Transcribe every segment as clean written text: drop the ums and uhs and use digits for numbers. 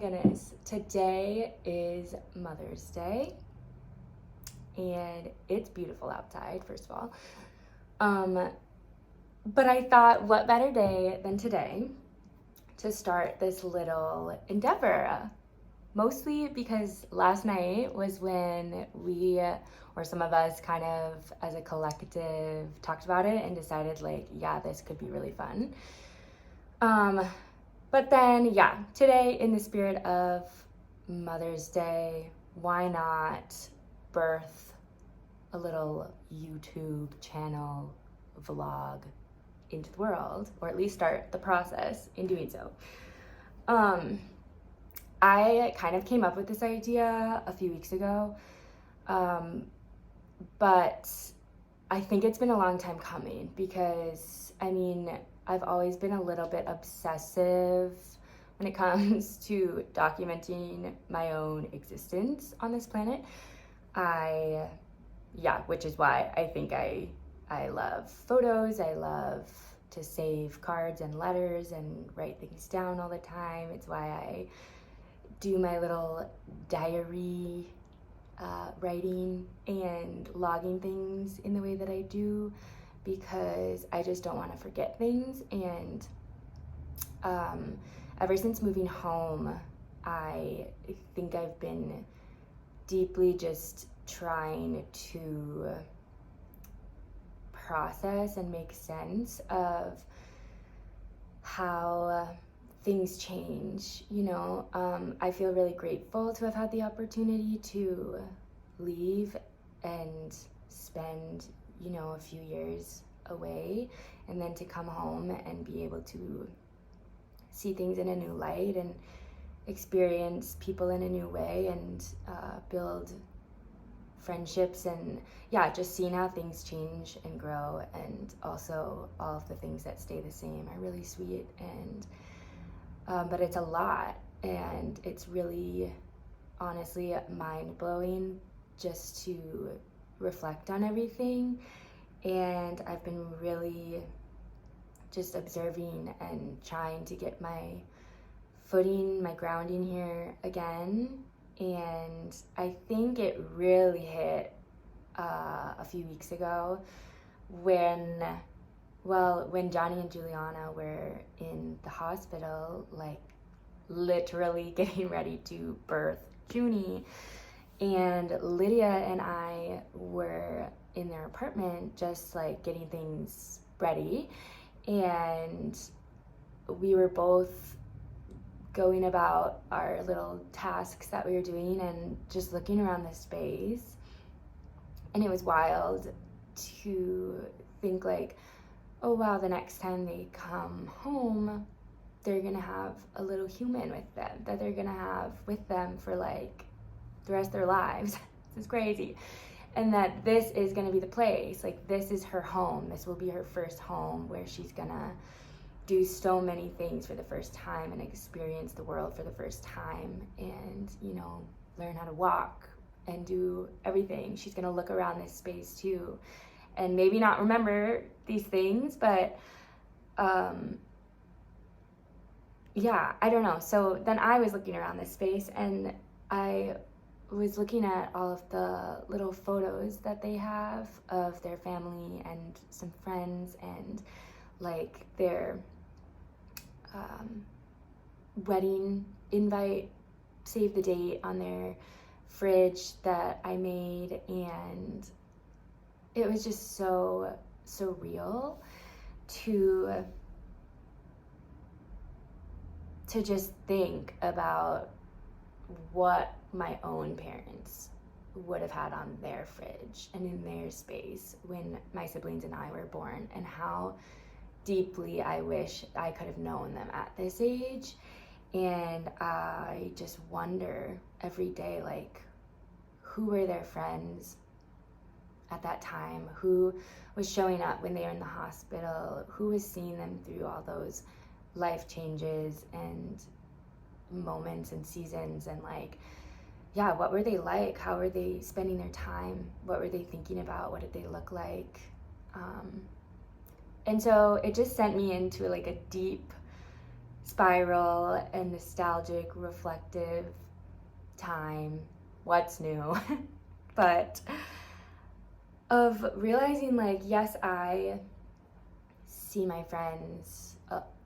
goodness. Today is Mother's Day, and it's beautiful outside, first of all. But I thought, what better day than today to start this little endeavor? Mostly because last night was when we, or some of us kind of as a collective, talked about it and decided, like, yeah, this could be really fun. But then, yeah, today in the spirit of Mother's Day, why not birth a little YouTube channel vlog into the world, or at least start the process in doing so. I kind of came up with this idea a few weeks ago, but I think it's been a long time coming because, I've always been a little bit obsessive when it comes to documenting my own existence on this planet. Which is why I think I love photos. I love to save cards and letters and write things down all the time. It's why I do my little diary writing and logging things in the way that I do, because I just don't want to forget things. And ever since moving home, I think I've been deeply just trying to process and make sense of how things change, I feel really grateful to have had the opportunity to leave and spend, a few years away, and then to come home and be able to see things in a new light and experience people in a new way and build friendships, and just seeing how things change and grow, and also all of the things that stay the same are really sweet. And but it's a lot, and it's really honestly mind-blowing just to reflect on everything. And I've been really just observing and trying to get my footing, my grounding here again. And I think it really hit a few weeks ago when Johnny and Juliana were in the hospital, like literally getting ready to birth Junie, and Lydia and I were in their apartment just like getting things ready, and we were both going about our little tasks that we were doing and just looking around the space. And it was wild to think like, oh wow, the next time they come home, they're gonna have a little human with them that they're gonna have with them for like the rest of their lives. This is crazy. And that this is gonna be the place, like this is her home. This will be her first home where she's gonna do so many things for the first time and experience the world for the first time, and learn how to walk and do everything. She's gonna look around this space too, and maybe not remember these things, but I don't know. So then I was looking around this space, and I was looking at all of the little photos that they have of their family and some friends, and like their wedding invite, save the date on their fridge that I made. And it was just so surreal to just think about what my own parents would have had on their fridge and in their space when my siblings and I were born, and how deeply I wish I could have known them at this age. And I just wonder every day, like, who were their friends at that time? Who was showing up when they were in the hospital? Who was seeing them through all those life changes and moments and seasons? And like, what were they like? How were they spending their time? What were they thinking about? What did they look like? And so it just sent me into like a deep spiral and nostalgic, reflective time. What's new? But of realizing, like, yes, I see my friends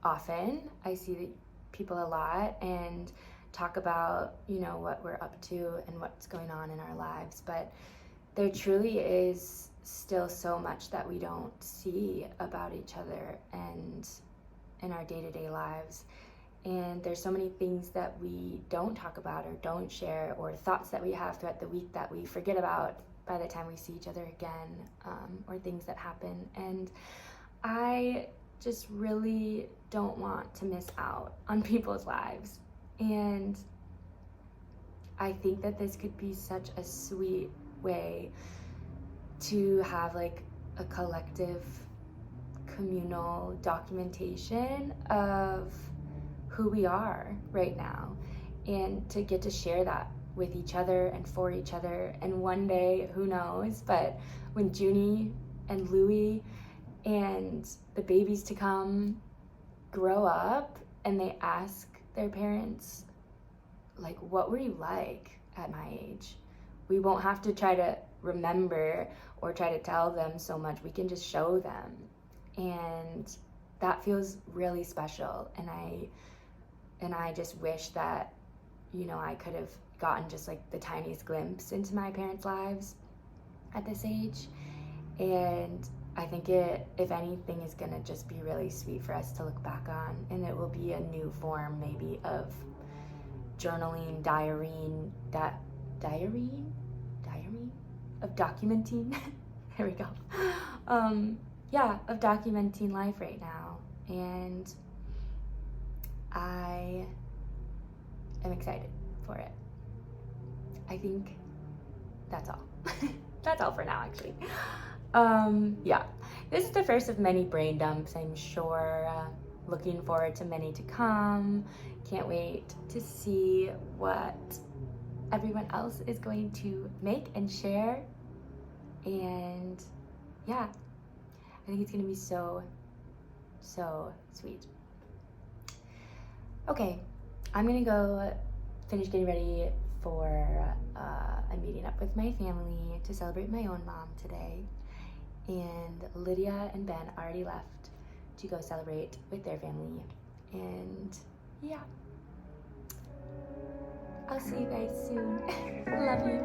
often. I see the people a lot and talk about, you know, what we're up to and what's going on in our lives. But there truly is still so much that we don't see about each other and in our day-to-day lives. And there's so many things that we don't talk about or don't share, or thoughts that we have throughout the week that we forget about by the time we see each other again, or things that happen. And I just really don't want to miss out on people's lives. And I think that this could be such a sweet way to have like a collective communal documentation of who we are right now, and to get to share that with each other and for each other. And one day, who knows, but when Junie and Louie and the babies to come grow up and they ask their parents, like, what were you like at my age? We won't have to try to remember or try to tell them so much. We can just show them. And that feels really special. And I just wish that, you know, I could have gotten just like the tiniest glimpse into my parents' lives at this age. And I think it, if anything, is gonna just be really sweet for us to look back on. And it will be a new form maybe of journaling, diarying, of documenting. There we go. Of documenting life right now. And I am excited for it. I think that's all. That's all for now, actually. This is the first of many brain dumps, I'm sure. Looking forward to many to come. Can't wait to see what everyone else is going to make and share. And yeah, I think it's gonna be so, so sweet. Okay, I'm gonna go finish getting ready for I'm meeting up with my family to celebrate my own mom today. And Lydia and Ben already left to go celebrate with their family. And yeah, I'll see you guys soon. Love you.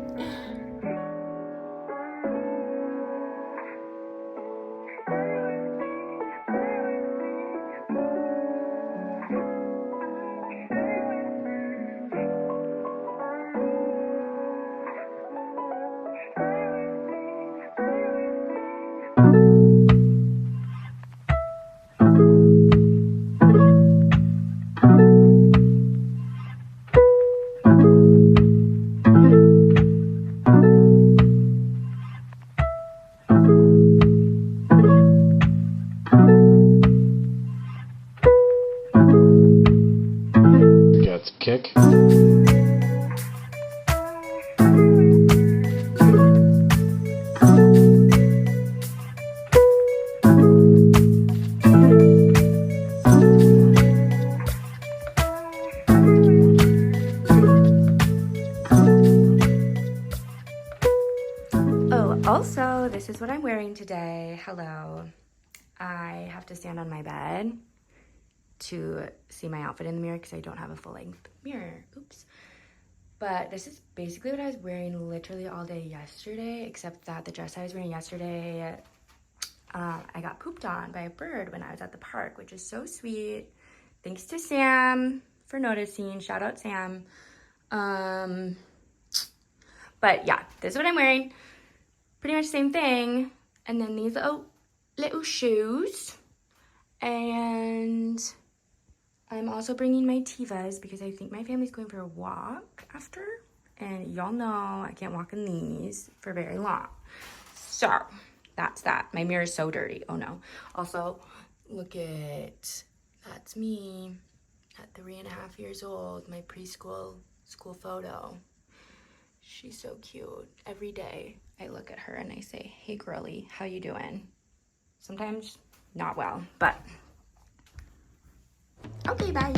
Kick. Oh, also, this is what I'm wearing today. Hello. I have to stand on my bed to see my outfit in the mirror because I don't have a full-length mirror. Oops. But this is basically what I was wearing literally all day yesterday, except that the dress I was wearing yesterday, I got pooped on by a bird when I was at the park, which is so sweet. Thanks to Sam for noticing. Shout out Sam. But yeah, this is what I'm wearing. Pretty much the same thing. And then these little shoes. And I'm also bringing my Tevas because I think my family's going for a walk after. And y'all know I can't walk in these for very long. So that's that. My mirror is so dirty. Oh no. Also, look at, that's me at 3.5 years old. My preschool school photo. She's so cute. Every day I look at her and I say, hey girly, how you doing? Sometimes not well, but Okay, bye.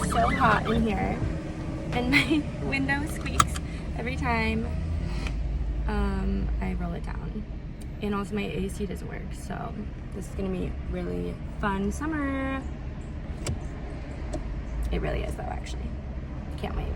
So hot in here, and my window squeaks every time I roll it down, and also my AC doesn't work, so this is gonna be really fun summer. It really is though, actually. Can't wait.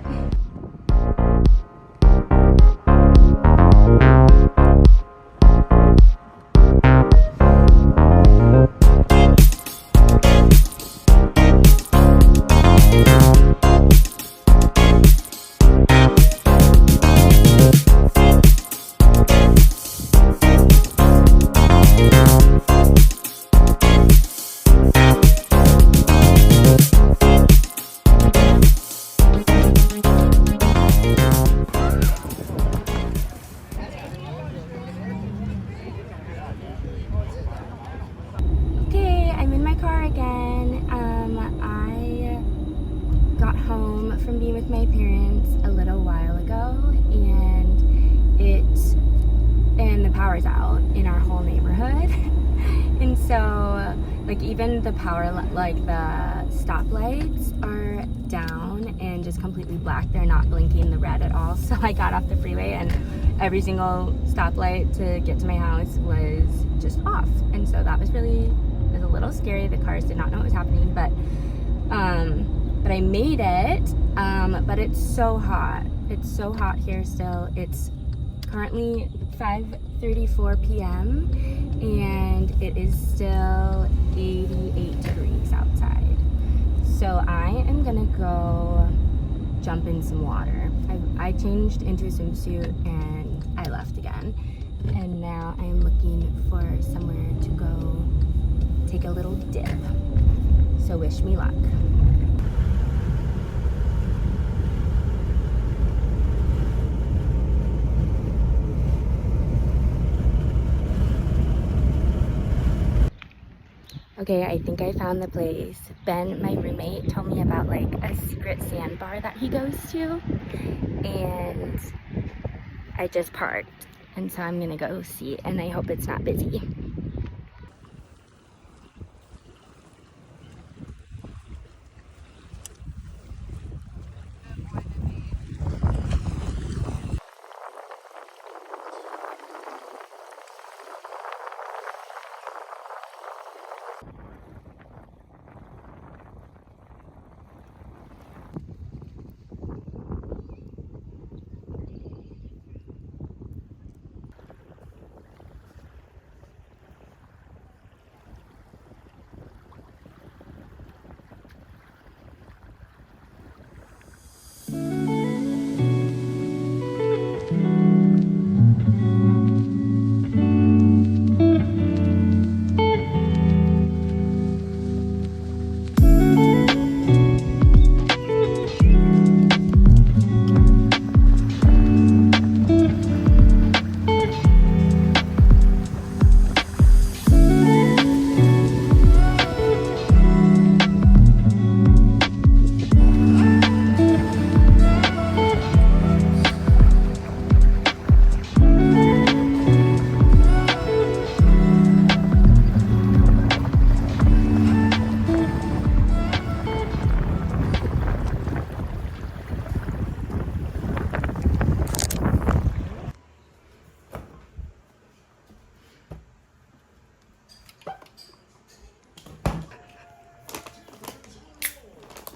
Okay, I'm in my car again. I got home from being with my parents a little while ago, and the power's out in our whole neighborhood. And so, like, even the power, like the stoplights are down and just completely black. They're not blinking the red at all. So I got off the freeway and every single stoplight to get to my house was just off. And so that was a little scary. The cars did not know what was happening, but I made it. But it's so hot. It's so hot here still. It's currently 5:34 p.m. and it is still 88 degrees outside. So I am gonna go jump in some water. I changed into a swimsuit and I left again. And now I'm looking for somewhere to go take a little dip. So wish me luck. Okay, I think I found the place. Ben, my roommate, told me about like a secret sandbar that he goes to, and I just parked, and so I'm gonna go see, and I hope it's not busy.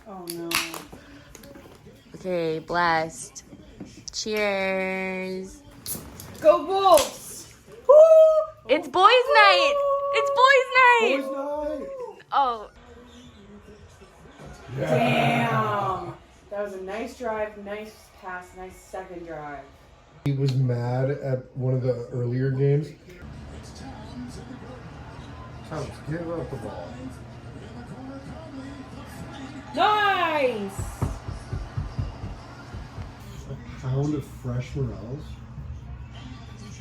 Oh no. Okay, blessed. Cheers. Go Wolves! It's boys' night. It's boys' night. Boys' night. Oh, Damn! That was a nice drive, nice pass. Nice second drive. He was mad at one of the earlier games. Thomas, give up the ball. Nice! A pound of fresh morels?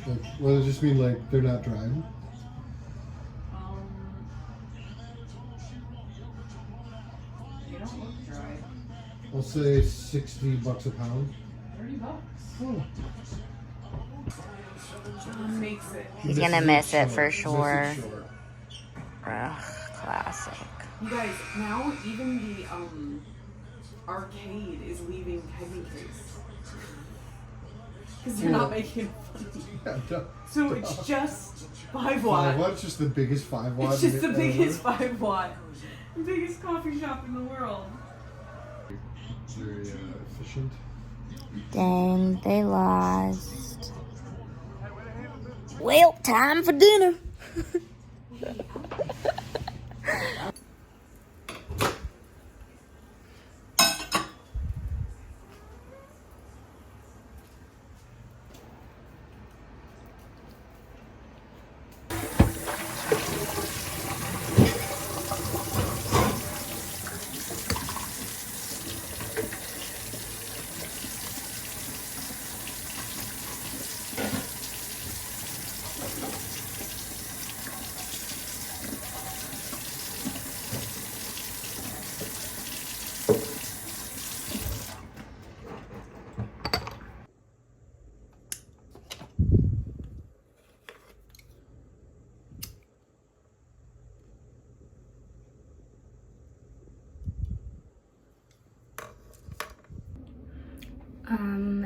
Like, well, does it just mean like they're not dried? They don't look dry. I'll say $60 a pound. $30. Oh. John makes it. He's gonna miss it for Misses sure. it short. Ugh, classic. You guys, now even the arcade is leaving Kegging Case. Because they're not making it funny. Yeah, duh. So it's just 5 5 watt. watt? It's just the biggest 5 watt. It's just the ever. biggest 5 watt. The biggest coffee shop in the world. Very efficient. Dang, they lost. Well, time for dinner.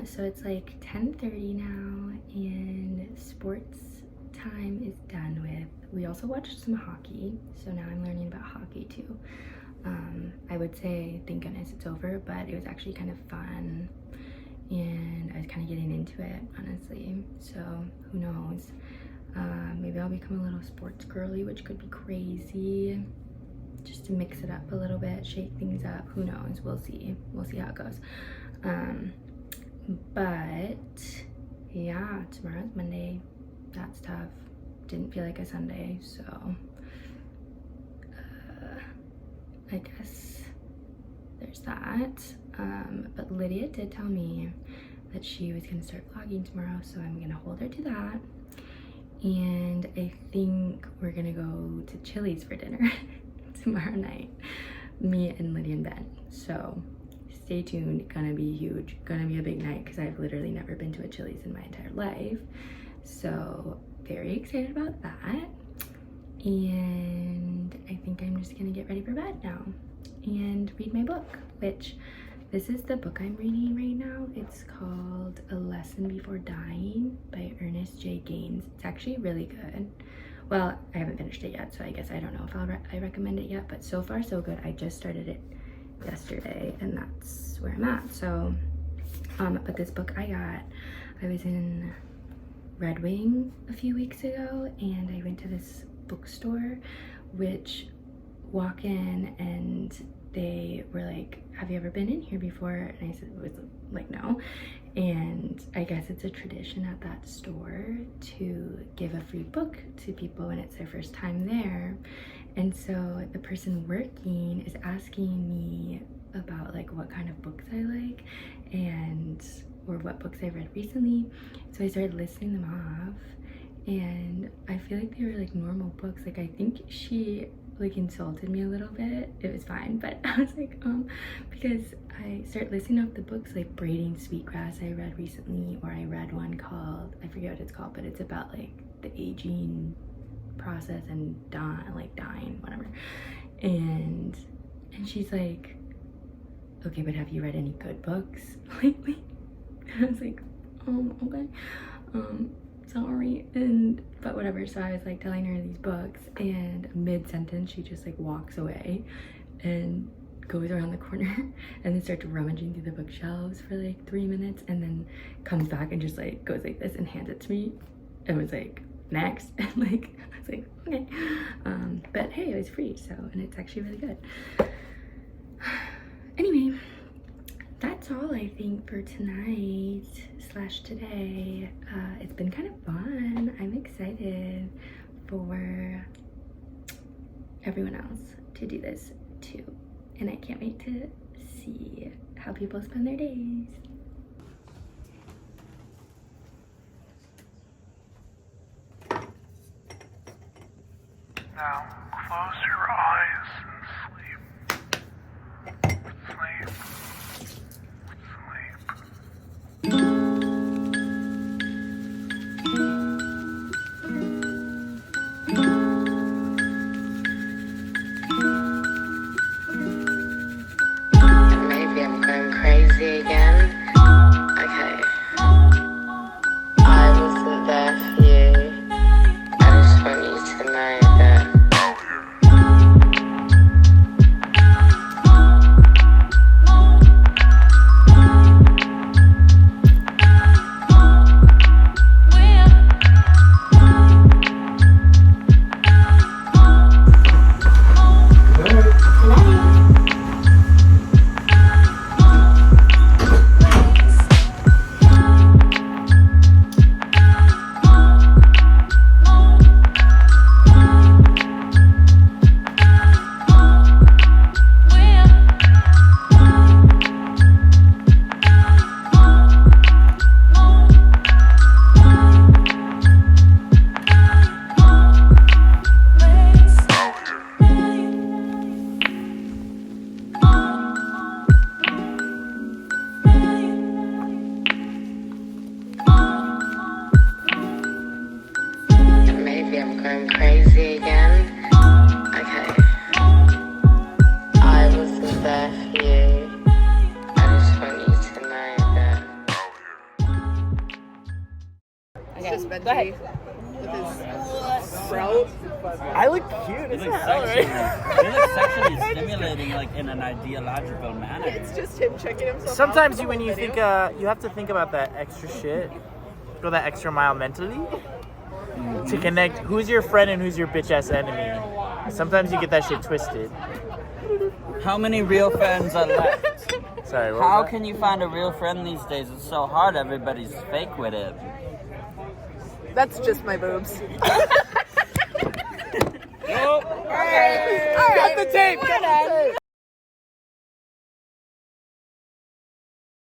So it's like 10:30 now, and sports time is done with. We also watched some hockey, so now I'm learning about hockey too. I would say, thank goodness it's over, but it was actually kind of fun, and I was kind of getting into it, honestly. So who knows? Maybe I'll become a little sports girly, which could be crazy. Just to mix it up a little bit, shake things up. Who knows? We'll see. We'll see how it goes. But yeah, tomorrow's Monday. That's tough. Didn't feel like a Sunday, so I guess there's that. But Lydia did tell me that she was gonna start vlogging tomorrow, so I'm gonna hold her to that. And I think we're gonna go to Chili's for dinner tomorrow night, me and Lydia and Ben. So stay tuned, gonna be huge, gonna be a big night, because I've literally never been to a Chili's in my entire life. So very excited about that. And I think I'm just gonna get ready for bed now and read my book, which this is the book I'm reading right now. It's called A Lesson Before Dying by Ernest J. Gaines. It's actually really good. Well, I haven't finished it yet, so I guess I don't know if I recommend it yet, but so far so good. I just started it yesterday, and that's where I'm at. So but this book I was in Red Wing a few weeks ago, and I went to this bookstore, which walk in and they were like, have you ever been in here before? And I said, it was like, no. And I guess it's a tradition at that store to give a free book to people when it's their first time there. And so the person working is asking me about like what kind of books I like, and or what books I read recently. So I started listing them off, and I feel like they were like normal books. Like I think she like insulted me a little bit. It was fine, but I was like, because I started listing off the books, like Braiding Sweetgrass I read recently, or I read one called, I forget what it's called, but it's about like the aging process and dying, whatever. And she's like, okay, but have you read any good books lately? And I was like, okay, sorry, but whatever. So I was like telling her these books, and mid-sentence she just like walks away and goes around the corner and then starts rummaging through the bookshelves for like 3 minutes, and then comes back and just like goes like this and hands it to me and was like, next. And like I was like, okay. But hey, it was free, so, and it's actually really good. Anyway, that's that's all I think for tonight / today. It's been kind of fun. I'm excited for everyone else to do this too. And I can't wait to see how people spend their days. Now, close your eyes and sleep. Sleep. Sleep. Maybe I'm going crazy again. Okay. I wasn't there for you. I just want you to know that. Maybe I'm going crazy again. Okay. I wasn't there for you. I just want you to know that. It's just Benji with his sprout. I look cute as hell, right? It looks sexually stimulating, like in an ideological manner. It's just him checking himself Sometimes out. when you think, you have to think about that extra shit, go that extra mile mentally to connect who's your friend and who's your bitch ass enemy. Sometimes you get that shit twisted. How many real friends are left? Sorry, what How was that? can you find a real friend these days? It's so hard. Everybody's fake with it. That's just my boobs. Cut the tape!